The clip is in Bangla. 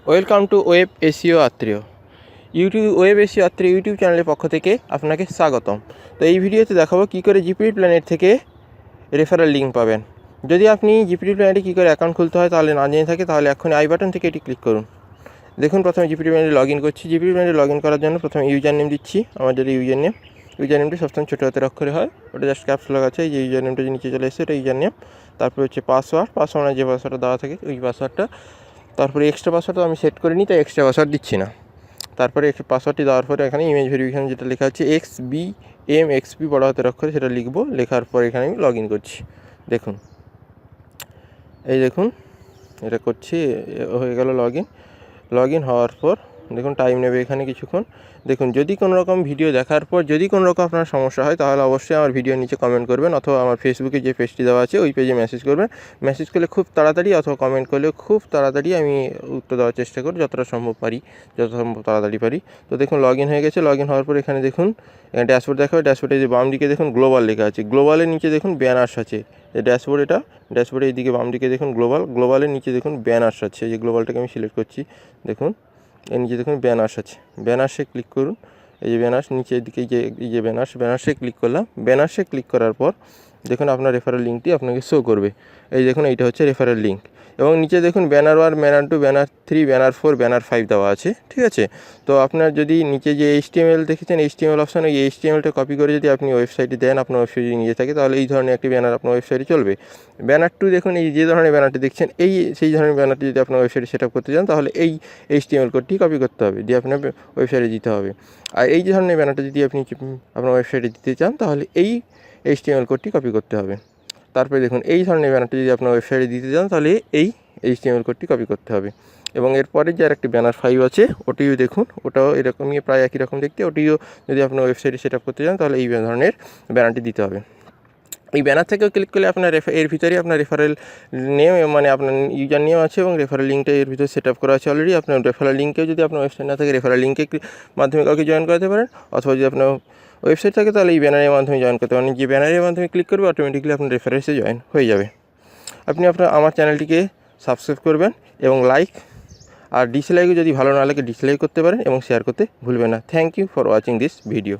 ওয়েলকাম টু ওয়েব এসইও আত্মীয় ওয়েব এসইও আত্মীয় ইউটিউব চ্যানেলের পক্ষ থেকে আপনাকে স্বাগতম। তো এই ভিডিওতে দেখাবো কী করে জিপিটি প্ল্যানেট থেকে রেফারেল লিঙ্ক পাবেন। যদি আপনি জিপিটি প্ল্যানেটে কী করে অ্যাকাউন্ট খুলতে হয় তাহলে না জেনে থাকে, তাহলে এখন আই বাটন থেকে এটি ক্লিক করুন। দেখুন, প্রথমে জিপিটি প্ল্যানেটে লগ ইন করছি। জিপিটি প্ল্যানেটে লগ ইন করার জন্য প্রথমে ইউজার নেম দিচ্ছি। আমার যদি ইউজার নেমটি সবসময় ছোটো হাতের অক্ষরে হয়, ওটা জাস্ট ক্যাপস লক আছে। এই যে ইউজার নেমটা যে নিচে চলে এসেছে ওটা ইউজার নেম। তারপরে হচ্ছে পাসওয়ার্ড যে পাসওয়ার্ডটা দেওয়া থাকে ওই পাসওয়ার্ডটা। তারপরে এক্সট্রা পাসওয়ার্ড আমি সেট করে নিই, তাই এক্সট্রা পাসওয়ার্ড দিচ্ছি না। তারপরে পাসওয়ার্ডটি দেওয়ার পরে এখানে ইমেজ ভেরিফিকেশন যেটা লেখা আছে XBMXP বড় হাতের অক্ষরে, সেটা লিখবো। লেখার পর এখানে আমি লগ ইন করছি। দেখুন, এটা করছি, হয়ে গেল লগ ইন হওয়ার পর দেখুন টাইম নেবে এখানে কিছুক্ষণ। দেখুন, যদি কোনো রকম ভিডিও দেখার পর যদি কোনো রকম আপনার সমস্যা হয় তাহলে অবশ্যই আমার ভিডিওর নিচে কমেন্ট করবেন, অথবা আমার ফেসবুকে যে পেজটি দেওয়া আছে ওই পেজে মেসেজ করবেন। মেসেজ করলে খুব তাড়াতাড়ি, অথবা কমেন্ট করলে খুব তাড়াতাড়ি আমি উত্তর দেওয়ার চেষ্টা করি, যতটা সম্ভব তাড়াতাড়ি পারি। তো দেখুন, লগ ইন হয়ে গেছে। লগ ইন হওয়ার পর এখানে দেখুন ড্যাশবোর্ড দেখাবে। ড্যাশবোর্ডে যে বাম দিকে দেখুন গ্লোবাল লেখা আছে, গ্লোবালের নিচে দেখুন ব্যানার্স আছে। যে ড্যাশবোর্ডের এইদিকে বাম দিকে দেখুন গ্লোবালের নিচে দেখুন ব্যানার্স আছে। এই যে গ্লোবালটাকে আমি সিলেক্ট করছি, দেখুন এর নিচে দেখুন ব্যানার্স আছে। ব্যানার্সে ক্লিক করুন। এই যে ব্যানার্স নিচের দিকে এই যে ব্যানার্সে ক্লিক করলাম। ব্যানার্সে ক্লিক করার পর দেখুন আপনার রেফারেল লিঙ্কটি আপনাকে শো করবে। এই দেখুন, এইটা হচ্ছে রেফারেল লিঙ্ক। এবং নিচে দেখুন banner 1, banner 2, banner 3, banner 4, banner 5 দেওয়া আছে। ঠিক আছে, তো আপনার যদি নিচে যে HTML দেখেছেন, HTML অপশান, এই HTMLটা কপি করে যদি আপনি ওয়েবসাইটে দেন, আপনার ওয়েবসাইটে নিয়ে থাকে, তাহলে এই ধরনের একটি ব্যানার আপনার ওয়েবসাইটে চলবে। ব্যানার 2 দেখুন, এই যে ধরনের ব্যানারটি দেখছেন, সেই ধরনের ব্যানারটি যদি আপনার ওয়েবসাইটে সেট আপ করতে চান, তাহলে এই HTML কোডটি কপি করতে হবে, দিয়ে আপনার ওয়েবসাইটে দিতে হবে। আর এই ধরনের ব্যানারটা যদি আপনি আপনার ওয়েবসাইটে দিতে চান, তাহলে এই HTML কোডটি কপি করতে হবে। তারপরে দেখুন, এই ধরনের ব্যানারটি যদি আপনার ওয়েবসাইটে দিতে চান, তাহলে এই HTML কোডটি কপি করতে হবে। এবং এরপরে যে আরেকটি ব্যানার 5 আছে, ওটিও দেখুন, ওটাও এরকমই প্রায় একই রকম দেখতে। ওটিও যদি আপনার ওয়েবসাইটে সেট আপ করতে চান, তাহলে এই ধরনের ব্যানারটি দিতে হবে। এই ব্যানার থেকেও ক্লিক করলে আপনার এর ভিতরেই আপনার রেফারেল নেম, মানে আপনার ইউজার নেম আছে এবং রেফারেল লিঙ্কটা এর ভিতরে সেট আপ করা আছে অলরেডি। আপনার রেফারেল লিঙ্কেও যদি আপনার ওয়েবসাইট না থাকে, রেফারেল লিঙ্কের মাধ্যমে কাউকে জয়েন করাতে পারেন, অথবা যদি আপনার ওয়েবসাইট থাকে তাহলে এই ব্যানারের মাধ্যমে জয়েন করতে পারেন। যে ব্যানারের মাধ্যমে ক্লিক করবে অটোমেটিকলি আপনার রেফারেন্সে জয়েন হয়ে যাবে। আপনি আমার চ্যানেলটিকে সাবস্ক্রাইব করবেন এবং লাইক আর ডিসলাইকও যদি ভালো না লাগে ডিসলাইক করতে পারেন, এবং শেয়ার করতে ভুলবেন না। Thank you for watching this video.